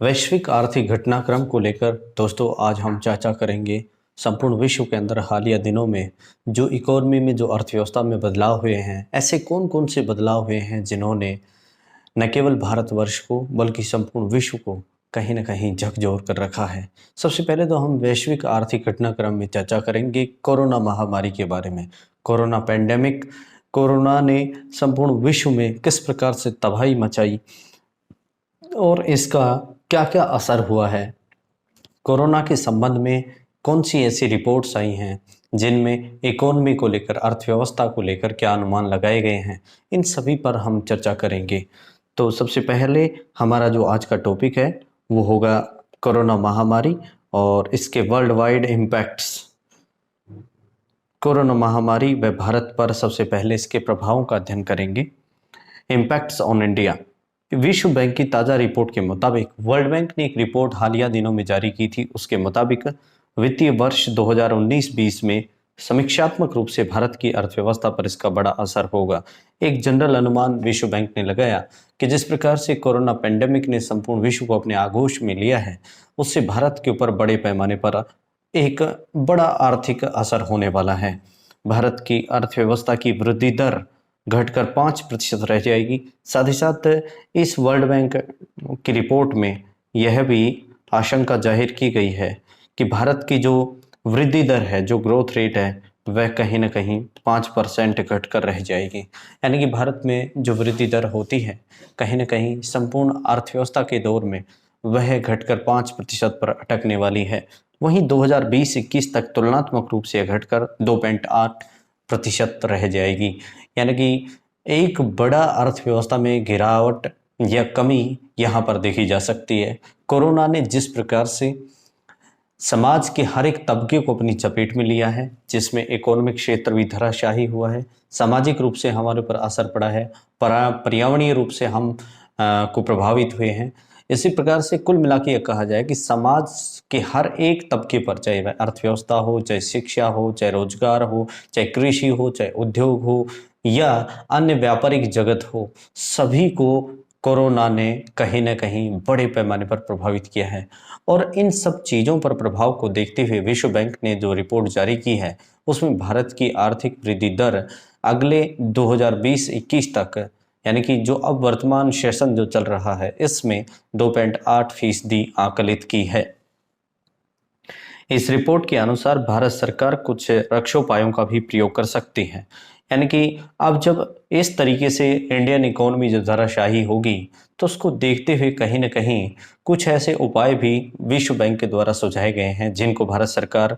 वैश्विक आर्थिक घटनाक्रम को लेकर दोस्तों आज हम चर्चा करेंगे। संपूर्ण विश्व के अंदर हालिया दिनों में जो इकोनॉमी में जो अर्थव्यवस्था में बदलाव हुए हैं, ऐसे कौन कौन से बदलाव हुए हैं जिन्होंने न केवल भारतवर्ष को बल्कि संपूर्ण विश्व को कहीं न कहीं झकझोर कर रखा है। सबसे पहले तो हम वैश्विक आर्थिक घटनाक्रम में चर्चा करेंगे कोरोना महामारी के बारे में। कोरोना पैंडेमिक, कोरोना ने संपूर्ण विश्व में किस प्रकार से तबाही मचाई और इसका क्या-क्या असर हुआ है? कोरोना के संबंध में कौन-सी ऐसी रिपोर्ट्स आई हैं, जिनमें इकोनॉमी को लेकर, अर्थव्यवस्था को लेकर क्या अनुमान लगाए गए हैं? इन सभी पर हम चर्चा करेंगे। तो सबसे पहले हमारा जो आज का टॉपिक है, वो होगा कोरोना महामारी और इसके वर्ल्ड वाइड इम्पैक्ट्स। कोरोना महामारी व भारत पर सबसे पहले इसके प्रभावों का अध्ययन करेंगे। Impacts on India. विश्व बैंक की ताज़ा रिपोर्ट के मुताबिक वर्ल्ड बैंक ने एक रिपोर्ट हालिया दिनों में जारी की थी। उसके मुताबिक वित्तीय वर्ष 2019-20 में समीक्षात्मक रूप से भारत की अर्थव्यवस्था पर इसका बड़ा असर होगा। एक जनरल अनुमान विश्व बैंक ने लगाया कि जिस प्रकार से कोरोना पेंडेमिक ने संपूर्ण विश्व को अपने आगोश में लिया है, उससे भारत के ऊपर बड़े पैमाने पर एक बड़ा आर्थिक असर होने वाला है। भारत की अर्थव्यवस्था की वृद्धि दर घटकर 5% रह जाएगी। साथ ही साथ इस वर्ल्ड बैंक की रिपोर्ट में यह भी आशंका जाहिर की गई है कि भारत की जो वृद्धि दर है, जो ग्रोथ रेट है, वह कहीं न कहीं 5% घटकर रह जाएगी। यानी कि भारत में जो वृद्धि दर होती है, कहीं न कहीं संपूर्ण अर्थव्यवस्था के दौर में वह घटकर 5% पर अटकने वाली है। वहीं 2020-21 तक तुलनात्मक रूप से घटकर 2.8% रह जाएगी। यानी कि एक बड़ा अर्थव्यवस्था में गिरावट या कमी यहाँ पर देखी जा सकती है। कोरोना ने जिस प्रकार से समाज के हर एक तबके को अपनी चपेट में लिया है, जिसमें इकोनॉमिक क्षेत्र भी धराशायी हुआ है, सामाजिक रूप से हमारे ऊपर असर पड़ा है, पर्यावरणीय रूप से हम को प्रभावित हुए हैं। इसी प्रकार से कुल मिला के यह कहा जाए कि समाज के हर एक तबके पर, चाहे वह अर्थव्यवस्था हो, चाहे शिक्षा हो, चाहे रोजगार हो, चाहे कृषि हो, चाहे उद्योग हो या अन्य व्यापारिक जगत हो, सभी को कोरोना ने कहीं न कहीं बड़े पैमाने पर प्रभावित किया है। और इन सब चीज़ों पर प्रभाव को देखते हुए विश्व बैंक ने जो रिपोर्ट जारी की है, उसमें भारत की आर्थिक वृद्धि दर अगले 2020-21 तक, यानी कि जो अब वर्तमान सेशन जो चल रहा है, इसमें 2.8% आकलित की है। इस रिपोर्ट के अनुसार भारत सरकार कुछ रक्षोपायों का भी प्रयोग कर सकती है। यानी कि अब जब इस तरीके से इंडियन इकोनॉमी जो धराशायी होगी, तो उसको देखते हुए कहीं न कहीं कुछ ऐसे उपाय भी विश्व बैंक के द्वारा सुझाए गए हैं, जिनको भारत सरकार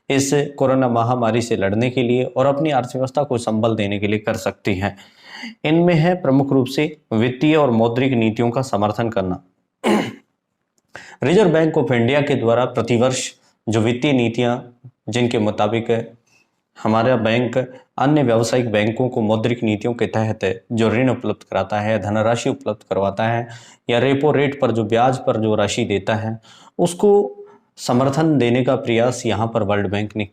इस कोरोना महामारी से लड़ने के लिए और अपनी अर्थव्यवस्था को संबल देने के लिए कर सकती है। इनमें है प्रमुख रूप से वित्तीय और मौद्रिक नीतियों का समर्थन करना। रिजर्व बैंक ऑफ इंडिया के द्वारा प्रतिवर्ष जो वित्तीय नीतियां, जिनके मुताबिक हमारा बैंक अन्य व्यावसायिक बैंकों को मौद्रिक नीतियों के तहत जो ऋण उपलब्ध कराता है, धनराशि उपलब्ध करवाता है या रेपो रेट पर जो ब्याज पर जो राशि देता है, उसको समर्थन देने का प्रयास यहाँ पर वर्ल्ड बैंक ने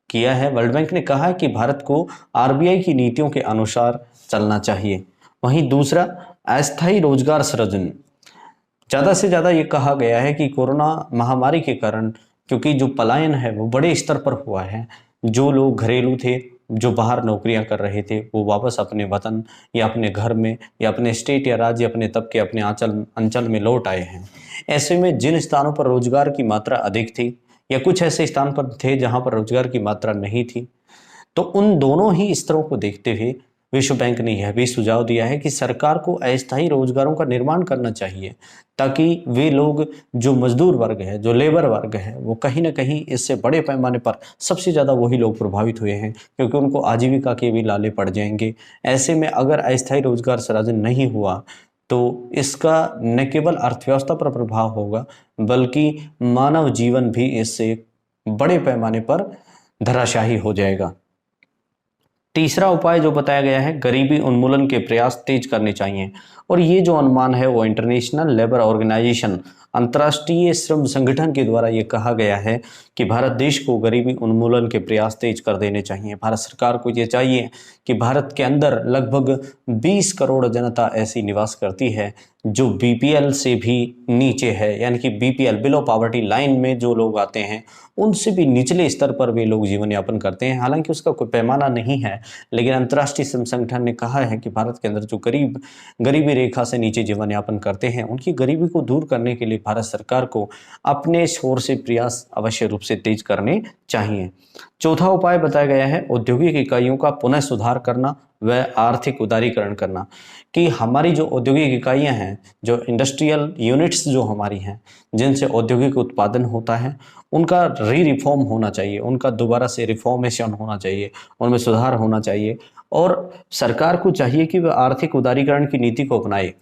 किया है। वर्ल्ड बैंक ने कहा है कि भारत को आरबीआई की नीतियों के अनुसार चलना चाहिए। वहीं दूसरा, अस्थायी रोजगार सृजन। ज़्यादा से ज़्यादा ये कहा गया है कि कोरोना महामारी के कारण, क्योंकि जो पलायन है वो बड़े स्तर पर हुआ है, जो लोग घरेलू थे, जो बाहर नौकरियां कर रहे थे, वो वापस अपने वतन या अपने घर में या अपने स्टेट या राज्य, अपने तबके, अपने अंचल में लौट आए हैं। ऐसे में जिन स्थानों पर रोजगार की मात्रा अधिक थी या कुछ ऐसे स्थान पर थे जहां पर रोजगार की मात्रा नहीं थी, तो उन दोनों ही स्तरों को देखते हुए विश्व बैंक ने यह भी सुझाव दिया है कि सरकार को अस्थायी रोजगारों का निर्माण करना चाहिए, ताकि वे लोग, जो मजदूर वर्ग है, जो लेबर वर्ग है, वो कहीं ना कहीं इससे बड़े पैमाने पर सबसे ज़्यादा वही लोग प्रभावित हुए हैं, क्योंकि उनको आजीविका के भी लाले पड़ जाएंगे। ऐसे में अगर अस्थायी रोजगार सृजन नहीं हुआ तो इसका न केवल अर्थव्यवस्था पर प्रभाव होगा, बल्कि मानव जीवन भी इससे बड़े पैमाने पर धराशायी हो जाएगा। तीसरा उपाय जो बताया गया है, गरीबी उन्मूलन के प्रयास तेज करने चाहिए। और ये जो अनुमान है वो इंटरनेशनल लेबर ऑर्गेनाइजेशन, अंतर्राष्ट्रीय श्रम संगठन के द्वारा ये कहा गया है कि भारत देश को गरीबी उन्मूलन के प्रयास तेज कर देने चाहिए। भारत सरकार को ये चाहिए कि भारत के अंदर लगभग 20 करोड़ जनता ऐसी निवास करती है जो बीपीएल से भी नीचे है, यानी कि बीपीएल बिलो पॉवर्टी लाइन में जो लोग आते हैं उनसे भी निचले स्तर पर वे लोग जीवन यापन करते हैं। हालांकि उसका कोई पैमाना नहीं है, लेकिन अंतर्राष्ट्रीय श्रम संगठन ने कहा है कि भारत के अंदर जो गरीबी रेखा से नीचे जीवन यापन करते हैं उनकी गरीबी को दूर करने के लिए भारत सरकार को अपने छोर से प्रयास अवश्य रूप से तेज करने चाहिए। चौथा उपाय बताया गया है औद्योगिक इकाइयों का पुनः सुधार करना व आर्थिक उदारीकरण करना, कि हमारी जो औद्योगिक इकाइयां हैं, जो इंडस्ट्रियल यूनिट्स जो हमारी हैं, जिनसे औद्योगिक उत्पादन होता है, उनका रिफॉर्म होना चाहिए, उनका दोबारा से रिफॉर्मेशन होना चाहिए, उनमें सुधार होना चाहिए। और सरकार को चाहिए कि वह आर्थिक उदारीकरण की नीति को अपनाए।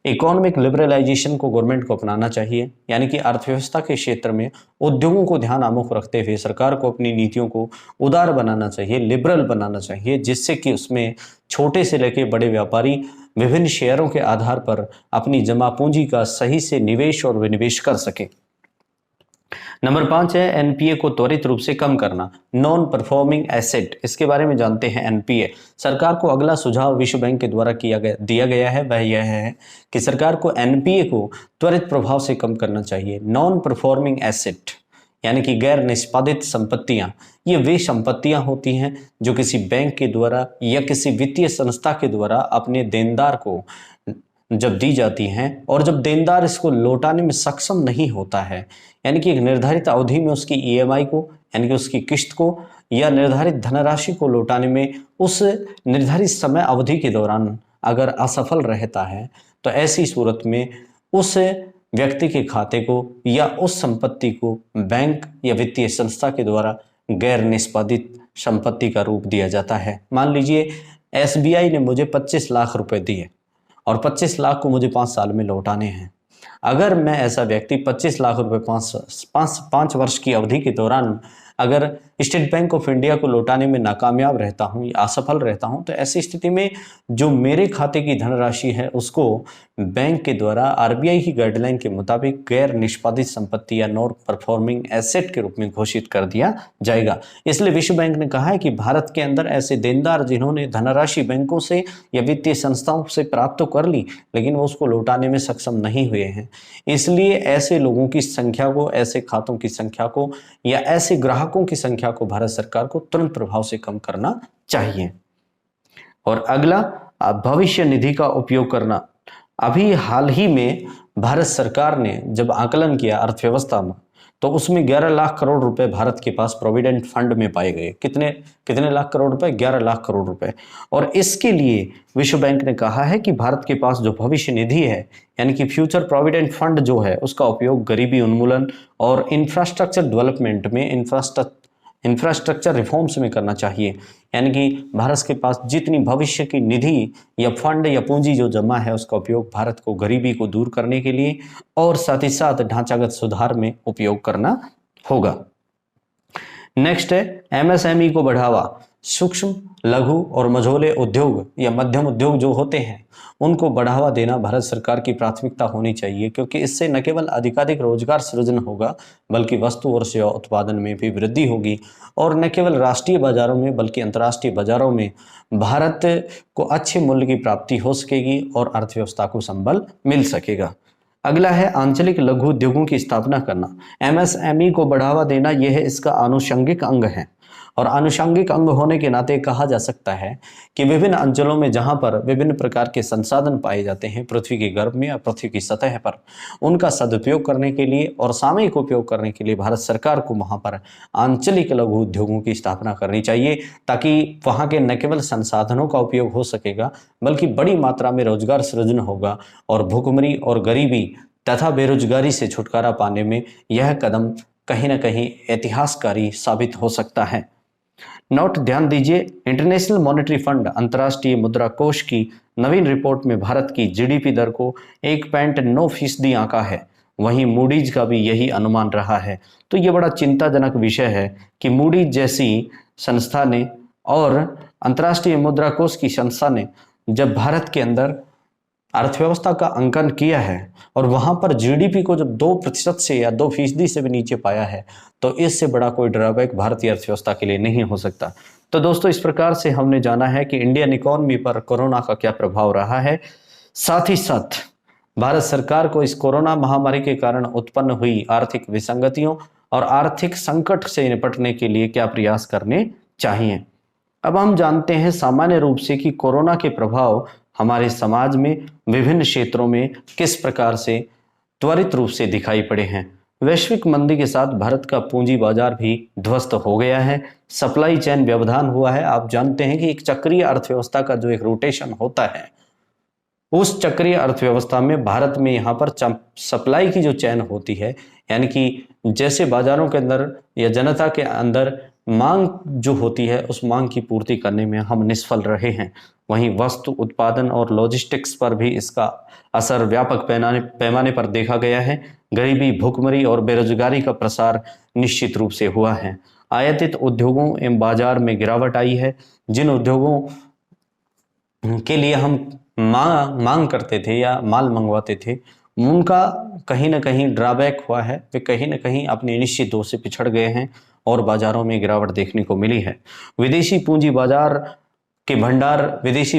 इकोनॉमिक लिबरलाइजेशन को गवर्नमेंट को अपनाना चाहिए, यानी कि अर्थव्यवस्था के क्षेत्र में उद्योगों को ध्यान आमुख रखते हुए सरकार को अपनी नीतियों को उदार बनाना चाहिए, लिबरल बनाना चाहिए, जिससे कि उसमें छोटे से लेकर बड़े व्यापारी विभिन्न शेयरों के आधार पर अपनी जमा पूंजी का सही से निवेश और विनिवेश कर सके। नंबर 5 है एनपीए को त्वरित रूप से कम करना, नॉन परफॉर्मिंग एसेट। इसके बारे में जानते हैं एनपीए। सरकार को अगला सुझाव विश्व बैंक के द्वारा दिया गया है वह यह है कि सरकार को एनपीए को त्वरित प्रभाव से कम करना चाहिए। नॉन परफॉर्मिंग एसेट यानी कि गैर निष्पादित संपत्तियां, ये वे संपत्तियां होती हैं जो किसी बैंक के द्वारा या किसी वित्तीय संस्था के द्वारा अपने देनदार को जब दी जाती हैं और जब देनदार इसको लौटाने में सक्षम नहीं होता है, यानी कि एक निर्धारित अवधि में उसकी ईएमआई को यानी कि उसकी किस्त को या निर्धारित धनराशि को लौटाने में उस निर्धारित समय अवधि के दौरान अगर असफल रहता है, तो ऐसी सूरत में उस व्यक्ति के खाते को या उस संपत्ति को बैंक या वित्तीय संस्था के द्वारा गैर निष्पादित संपत्ति का रूप दिया जाता है। मान लीजिए एसबीआई ने मुझे 25 लाख रुपए दिए और 25 लाख को मुझे 5 साल में लौटाने हैं। अगर मैं ऐसा व्यक्ति 25 लाख रुपए 5 वर्ष की अवधि के दौरान अगर स्टेट बैंक ऑफ इंडिया को लौटाने में नाकामयाब रहता हूं या असफल रहता हूं, तो ऐसी स्थिति में जो मेरे खाते की धनराशि है उसको बैंक के द्वारा आरबीआई की गाइडलाइन के मुताबिक गैर निष्पादित संपत्ति या नॉन परफॉर्मिंग एसेट के रूप में घोषित कर दिया जाएगा। इसलिए विश्व बैंक ने कहा है कि भारत के अंदर ऐसे देनदार जिन्होंने धनराशि बैंकों से या वित्तीय संस्थाओं से प्राप्त तो कर ली लेकिन वो उसको लौटाने में सक्षम नहीं हुए हैं, इसलिए ऐसे लोगों की संख्या को, ऐसे खातों की संख्या को या ऐसे ग्राहकों की संख्या को भारत सरकार को तुरंत प्रभाव से कम करना चाहिए। और अगला भविष्य निधि का उपयोग करना। अभी हाल ही में भारत सरकार ने जब आकलन किया अर्थव्यवस्था में, तो उसमें 11 लाख करोड़ रुपए भारत के पास प्रोविडेंट फंड में पाए गए। कितने लाख करोड़ रुपए? 11 लाख करोड़ रुपए। और इसके लिए विश्व बैंक ने कहा है कि भारत के पास जो भविष्य निधि है यानी कि फ्यूचर प्रोविडेंट फंड जो है उसका उपयोग गरीबी उन्मूलन और इंफ्रास्ट्रक्चर डेवलपमेंट में, इंफ्रास्ट्रक्चर रिफॉर्म्स में करना चाहिए। यानी कि भारत के पास जितनी भविष्य की निधि या फंड या पूंजी जो जमा है उसका उपयोग भारत को गरीबी को दूर करने के लिए और साथ ही साथ ढांचागत सुधार में उपयोग करना होगा। नेक्स्ट है एमएसएमई को बढ़ावा। सूक्ष्म, लघु और मझोले उद्योग या मध्यम उद्योग जो होते हैं उनको बढ़ावा देना भारत सरकार की प्राथमिकता होनी चाहिए, क्योंकि इससे न केवल अधिकाधिक रोजगार सृजन होगा बल्कि वस्तु और सेवा उत्पादन में भी वृद्धि होगी और न केवल राष्ट्रीय बाजारों में बल्कि अंतर्राष्ट्रीय बाजारों में भारत को अच्छे मूल्य की प्राप्ति हो सकेगी और अर्थव्यवस्था को संबल मिल सकेगा। अगला है आंचलिक लघु उद्योगों की स्थापना करना। एमएसएमई को बढ़ावा देना यह इसका आनुषंगिक अंग है और आनुषंगिक अंग होने के नाते कहा जा सकता है कि विभिन्न अंचलों में जहां पर विभिन्न प्रकार के संसाधन पाए जाते हैं पृथ्वी के गर्भ में या पृथ्वी की सतह पर, उनका सदुपयोग करने के लिए और सामूहिक उपयोग करने के लिए भारत सरकार को वहां पर आंचलिक लघु उद्योगों की स्थापना करनी चाहिए, ताकि वहां के न केवल संसाधनों का उपयोग हो सकेगा बल्कि बड़ी मात्रा में रोजगार सृजन होगा और भुखमरी और गरीबी तथा बेरोजगारी से छुटकारा पाने में यह कदम कहीं न कहीं ऐतिहासिकारी साबित हो सकता है। नोट ध्यान दीजिए, इंटरनेशनल मॉनेटरी फंड अंतर्राष्ट्रीय मुद्रा कोष की नवीन रिपोर्ट में भारत की जीडीपी दर को 1.9% आंका है। वहीं मूडीज का भी यही अनुमान रहा है। तो ये बड़ा चिंताजनक विषय है कि मूडीज जैसी संस्था ने और अंतर्राष्ट्रीय मुद्रा कोष की संस्था ने जब भारत के अंदर अर्थव्यवस्था का अंकन किया है और वहां पर जीडीपी को जब 2% से या 2% से भी नीचे पाया है, तो इससे बड़ा कोई ड्रॉबैक भारतीय अर्थव्यवस्था के लिए नहीं हो सकता। तो दोस्तों, इस प्रकार से हमने जाना है कि इंडियन इकोनॉमी पर कोरोना का क्या प्रभाव रहा है, साथ ही साथ भारत सरकार को इस कोरोना महामारी के कारण उत्पन्न हुई आर्थिक विसंगतियों और आर्थिक संकट से निपटने के लिए क्या प्रयास करने चाहिए। अब हम जानते हैं सामान्य रूप से कि कोरोना के प्रभाव हमारे समाज में विभिन्न क्षेत्रों में किस प्रकार से त्वरित रूप से दिखाई पड़े हैं। वैश्विक मंदी के साथ भारत का पूंजी बाजार भी ध्वस्त हो गया है, सप्लाई चेन व्यवधान हुआ है। आप जानते हैं कि एक चक्रीय अर्थव्यवस्था का जो एक रोटेशन होता है, उस चक्रीय अर्थव्यवस्था में भारत में यहाँ पर सप्लाई की जो चेन होती है, यानी कि जैसे बाजारों के अंदर या जनता के अंदर मांग जो होती है, उस मांग की पूर्ति करने में हम निष्फल रहे हैं। वहीं वस्तु उत्पादन और लॉजिस्टिक्स पर भी इसका असर व्यापक पैमाने पर देखा गया है। गरीबी, भुखमरी और बेरोजगारी का प्रसार निश्चित रूप से हुआ है। आयातित उद्योगों एवं बाजार में गिरावट आई है। जिन उद्योगों के लिए हम मांग करते थे या माल मंगवाते थे, उनका कहीं ना कहीं ड्रॉबैक हुआ है। वे कहीं ना कहीं अपने निश्चित दौर से पिछड़ गए हैं और बाजारों में गिरावट देखने को मिली है। विदेशी पूंजी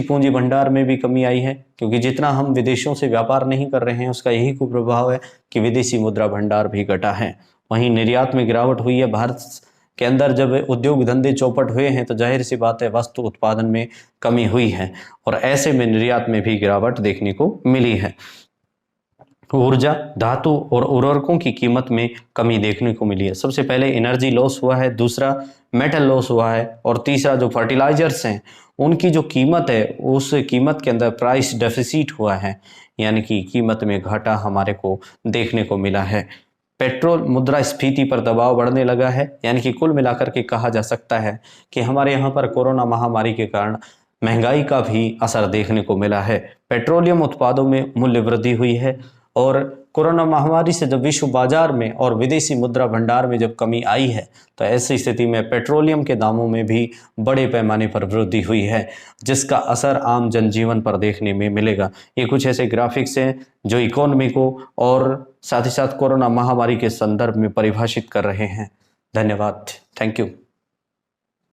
पूंजी भंडार में भी कमी आई है, क्योंकि जितना हम विदेशों से व्यापार नहीं कर रहे हैं, उसका यही कुप्रभाव है कि विदेशी मुद्रा भंडार भी घटा है। वहीं निर्यात में गिरावट हुई है। भारत के अंदर जब उद्योग धंधे चौपट हुए हैं, तो जाहिर सी बात है वस्तु उत्पादन में कमी हुई है और ऐसे में निर्यात में भी गिरावट देखने को मिली है। ऊर्जा, धातु और उर्वरकों की कीमत में कमी देखने को मिली है। सबसे पहले एनर्जी लॉस हुआ है, दूसरा मेटल लॉस हुआ है और तीसरा जो फर्टिलाइजर्स हैं, उनकी जो कीमत है, उस कीमत के अंदर प्राइस डेफिसिट हुआ है, यानी कि कीमत में घाटा हमारे को देखने को मिला है। पेट्रोल मुद्रास्फीति पर दबाव बढ़ने लगा है, यानी कि कुल मिलाकर के कहा जा सकता है कि हमारे यहाँ पर कोरोना महामारी के कारण महंगाई का भी असर देखने को मिला है। पेट्रोलियम उत्पादों में मूल्य वृद्धि हुई है और कोरोना महामारी से जब विश्व बाजार में और विदेशी मुद्रा भंडार में जब कमी आई है, तो ऐसी स्थिति में पेट्रोलियम के दामों में भी बड़े पैमाने पर वृद्धि हुई है, जिसका असर आम जनजीवन पर देखने में मिलेगा। ये कुछ ऐसे ग्राफिक्स हैं जो इकोनॉमी को और साथ ही साथ कोरोना महामारी के संदर्भ में परिभाषित कर रहे हैं। धन्यवाद। Thank you.